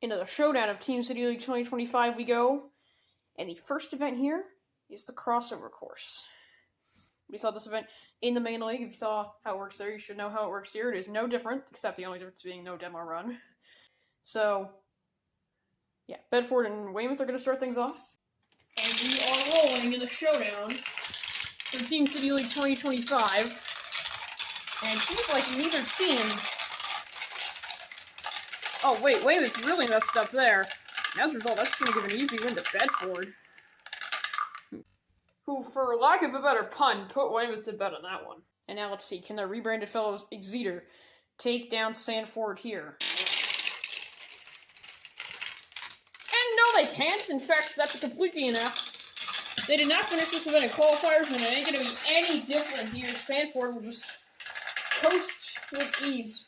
Into the Showdown of Team City League 2025 we go. And the first event here is the crossover course. We saw this event in the main league. If you saw how it works there, you should know how it works here. It is no different, except the only difference being no demo run. So, yeah, Bedford and Weymouth are going to start things off. And we are rolling in the Showdown for Team City League 2025. And it seems like neither team... Oh, wait, Weymouth really messed up there. And as a result, that's going to give an easy win to Bedford. Who, for lack of a better pun, put Weymouth to bed on that one. And now let's see, can the rebranded fellows Exeter take down Sanford here? And no, they can't. In fact, that's completely enough. They did not finish this event in qualifiers, and it ain't going to be any different here. Sanford will just coast with ease.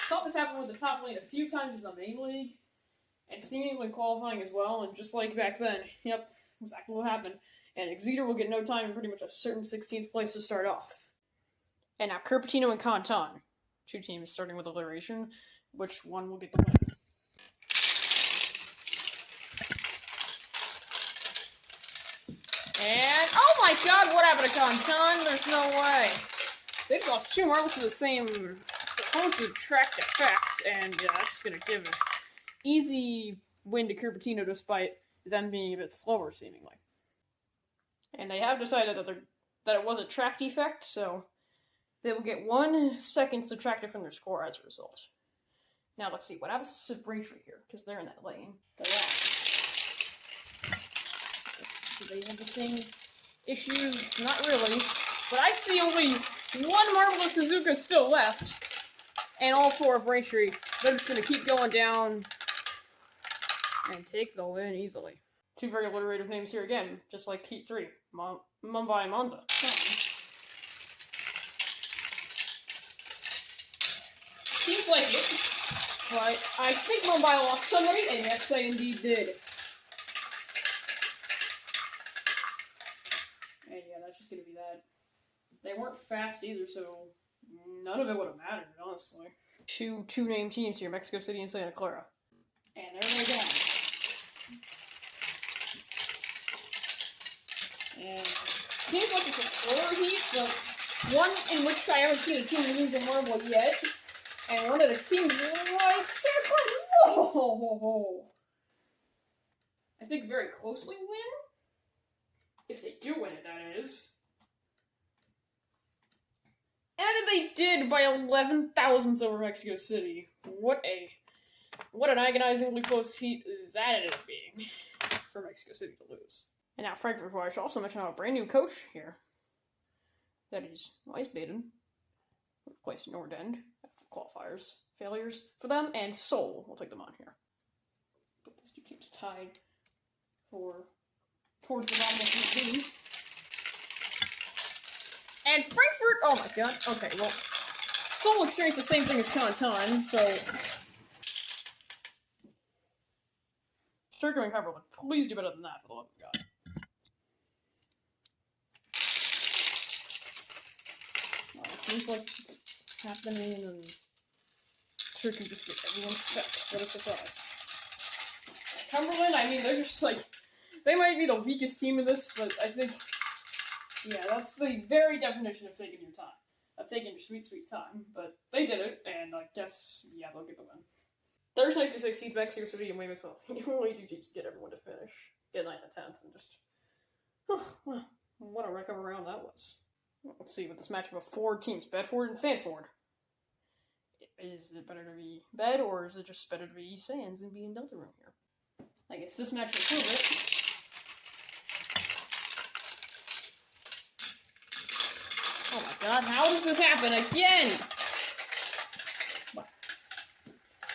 Saw this happen with the top lane a few times in the main league, and seemingly qualifying as well, and just like back then, yep, exactly what happened. And Exeter will get no time in pretty much a certain 16th place to start off. And now Cupertino and Canton, two teams starting with alliteration. Which one will get the win? And, oh my god, what happened to Canton? There's no way. They've lost two marbles to the same supposed track defect, and yeah, that's just going to give an easy win to Cupertino despite them being a bit slower, seemingly. And they have decided that it was a track defect, so they will get 1 second subtracted from their score as a result. Now let's see, what happens to Braintree here? Because they're in that lane. They are. Do they have the same issues? Not really. But I see only one Marvelous Suzuka still left. And all 4 of Braintree. They're just going to keep going down and take the win easily. Two very alliterative names here again, just like Heat 3, Mumbai and Monza. Seems like it, but I think Mumbai lost somebody, and yes, they indeed did. And yeah, that's just gonna be that. They weren't fast either, so none of it would have mattered, honestly. Two name teams here, Mexico City and Santa Clara. And there they go. And seems like it's a slower heat, but one in which I haven't seen a team lose a marble yet, and one that it seems like Santa Clara, whoa! I think very closely win? If they do win it, that is. And they did by 11 thousandths over Mexico City. What an agonizingly close heat that ended up being for Mexico City to lose. And now Frankfurt, I should also mention how a brand new coach here. That is Ice Baden. Replaced Nordend after qualifiers failures for them, and Seoul will take them on here. But these two teams tied towards the bottom of the team. And Frankfurt, oh my god, okay, well, Seoul experienced the same thing as Canton, so Turco and Cumberland, please do better than that, for the love of God. Seems like it's happening, and Turkey just gets everyone's spec. What a surprise. Cumberland, I mean, they're just like, they might be the weakest team in this, but I think, yeah, that's the very definition of taking your time. Of taking your sweet, sweet time. But they did it, and I guess, yeah, they'll get the win. Thursday to 16th, Mexico City and Weymouth will only two teams to get everyone to finish. Get 9th and 10th, and just, well, what a wreck of a round that was. Let's see, with this matchup of 4 teams, Bedford and Sanford. Is it better to be Bed, or is it just better to be East Sands and be in Delta Room here? I guess this match will prove it. Oh my god, how does this happen again? Wow.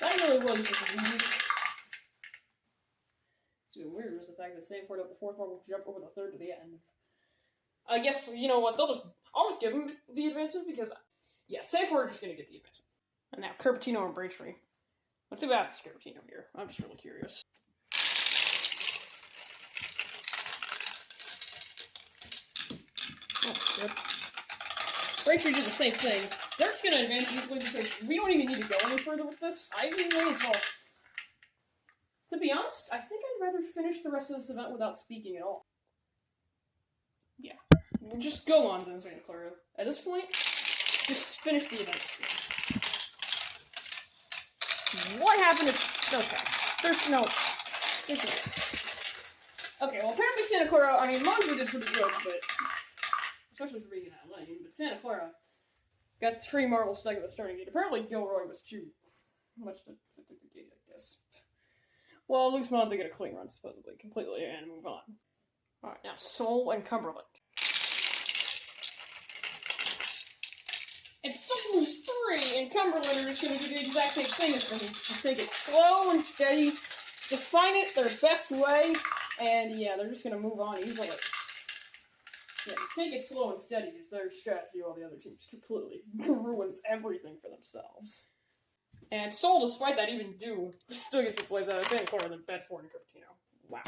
That really was just weird. What's even weirder is the fact that Sanford up the 4th one will jump over the 3rd to the end. I guess, you know what, I'll just give them the advancement because, yeah, Sanford are just going to get the advancement. And now, Cupertino and Braintree. What's about Cupertino here? I'm just really curious. Oh, good. Braintree did the same thing. They're just going to advance easily because we don't even need to go any further with this. I may as well To be honest, I think I'd rather finish the rest of this event without speaking at all. Yeah. We'll just go on to Santa Clara. At this point, just finish the events. What happened if... Okay. There's no... Okay, well apparently Santa Clara... I mean, Monza did pretty good, but... Especially for being in that lane, but Santa Clara got 3 marbles stuck at the starting gate. Apparently Gilroy was too much to put the gate, I guess. Well, at least Monza get a clean run, supposedly, completely, and move on. Alright, now Seoul and Cumberland. And Seoul lose 3, and Cumberland are just going to do the exact same thing as them. Just take it slow and steady, define it their best way, and yeah, they're just going to move on easily. Yeah, take it slow and steady is their strategy while the other team completely ruins everything for themselves. And Seoul, despite that, even still gets its ways out of Santa Clara than Bedford and Cupertino. Wow.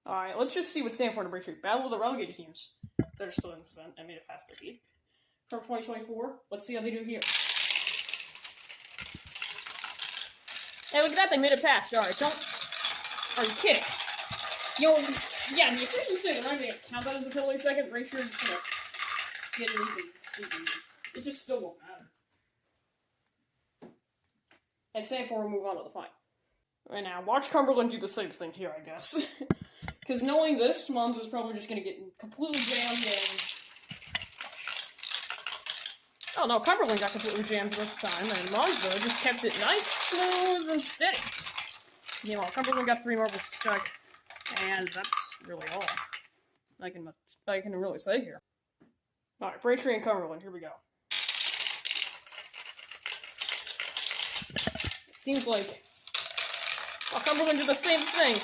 Alright, let's just see what Sanford and Braintree battle with the relegated teams that are still in this event and made it past their heat. From 2024, let's see how they do here. Hey, look at that, they made it past. Alright, are you kidding? Yo, yeah, the officials say they're not going to count that as a penalty second. Braintree is just going to get anything. It just still won't matter. And Sanford will move on to the final. Right now, watch Cumberland do the same thing here, I guess. Because knowing this, Monza's probably just going to get completely jammed and... Oh no, Cumberland got completely jammed this time, and Monza just kept it nice, smooth, and steady. You know, Cumberland got 3 marbles stuck, and that's really all I can really say here. Alright, Braintree and Cumberland, here we go. Seems like Cumberland did the same thing.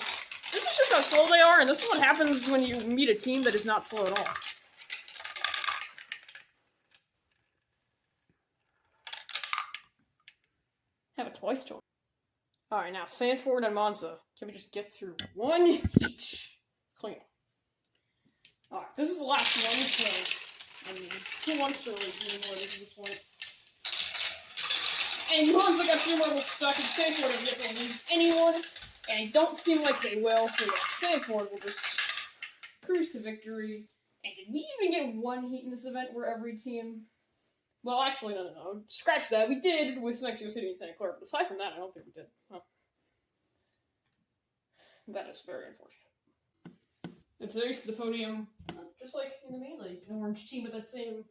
This is just how slow they are, and this is what happens when you meet a team that is not slow at all. Have it twice to him. Alright, now Sanford and Monza. Can we just get through one heat? Clean. Alright, this is the last one, so I mean, who wants to really see more of this at this point? And Monza got 3 marbles stuck, and Sanford is not going to lose anyone, and it don't seem like they will, so yeah, Sanford will just cruise to victory. And did we even get one heat in this event where every team... Well, actually, no. Scratch that. We did with Mexico City and Santa Clara, but aside from that, I don't think we did. Huh. That is very unfortunate. It's race to the podium, just like in the main league. An orange team with that same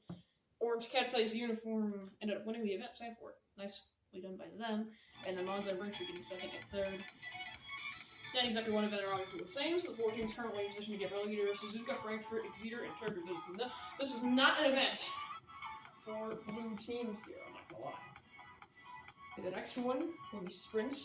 orange cat-sized uniform ended up winning the event, Sanford. Nicely done by them. And then Monza and Braintree getting second and third. Standings after one event are obviously the same, so the 4 teams currently in position to get relegated are Suzuka, Frankfurt, Exeter, and Kirby. This is not an event for blue teams here, I'm not gonna lie. Okay, the next one will be sprint